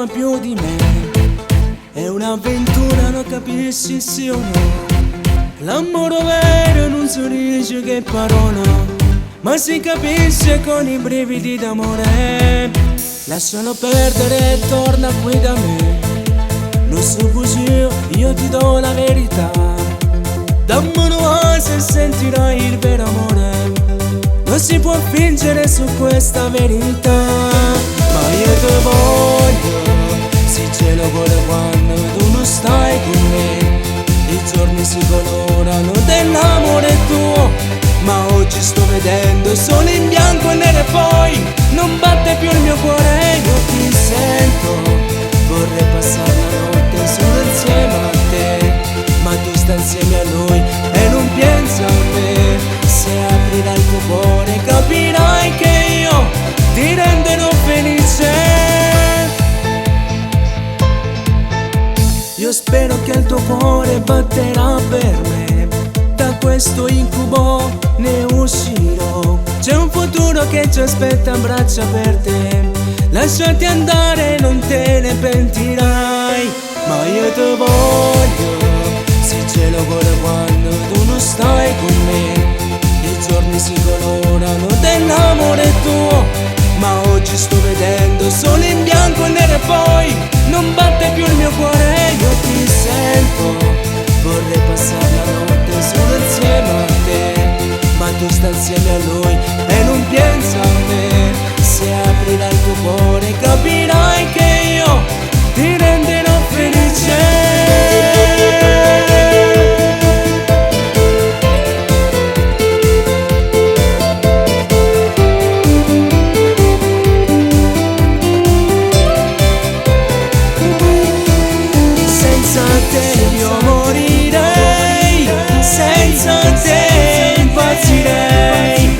ama più di me. È un'avventura, non capisci sì o no. L'amore vero non si dice che parola, ma si capisce con i brividi d'amore. Lascialo perdere e torna qui da me. Non so così, io ti do la verità. Dammelo se sentirai il vero amore. Non si può fingere su questa verità. Ma io ti voglio, sì ce lo vuole quando tu non stai con me. I giorni si colorano dell'amore tuo, ma oggi sto vedendo solo in bianco e nero e poi non batte più il mio cuore. Io ti sento, vorrei passare la notte solo insieme a te, ma tu stai insieme a lui e non pensa a me. Se aprirai il tuo cuore capirai che io ti renderò felice. Io spero che il tuo cuore batterà per me. Da questo incubo ne uscirò. C'è un futuro che ci aspetta a braccia aperte. Lasciati andare, non te ne pentirai. Ma io ti voglio, sì ce lo vuole quando tu non stai con me. I giorni si colorano dell'amore tuo, ma oggi sto vedendo solo in bianco e nero e poi non batte più il mio cuore. Io ti sento, vorrei passare la notte solo insieme a te, ma tu stai insieme a lui e non pensa a me. Se aprirai il tuo cuore capirai che io ti renderò felice. Senza te io morirei, senza te impazzirei.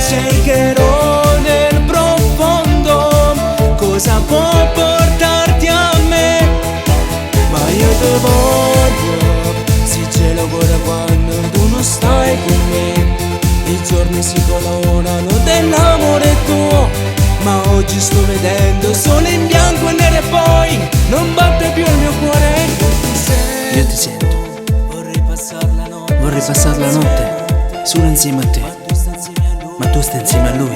Cercherò nel profondo cosa può portarti a me. Ma io ti voglio, sì ce lo vuole quando tu non stai con me. I giorni si colorano dell'amore tuo, ma oggi sto vedendo solo in bianco e nero e poi non batte più il mio cuore. Io ti sento, Vorrei passare la notte solo insieme a te, ma tu stai insieme a lui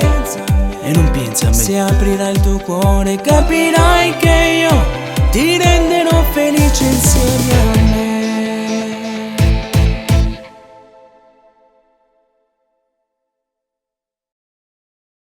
e non pensa a me. Se aprirai il tuo cuore capirai che io ti renderò felice insieme.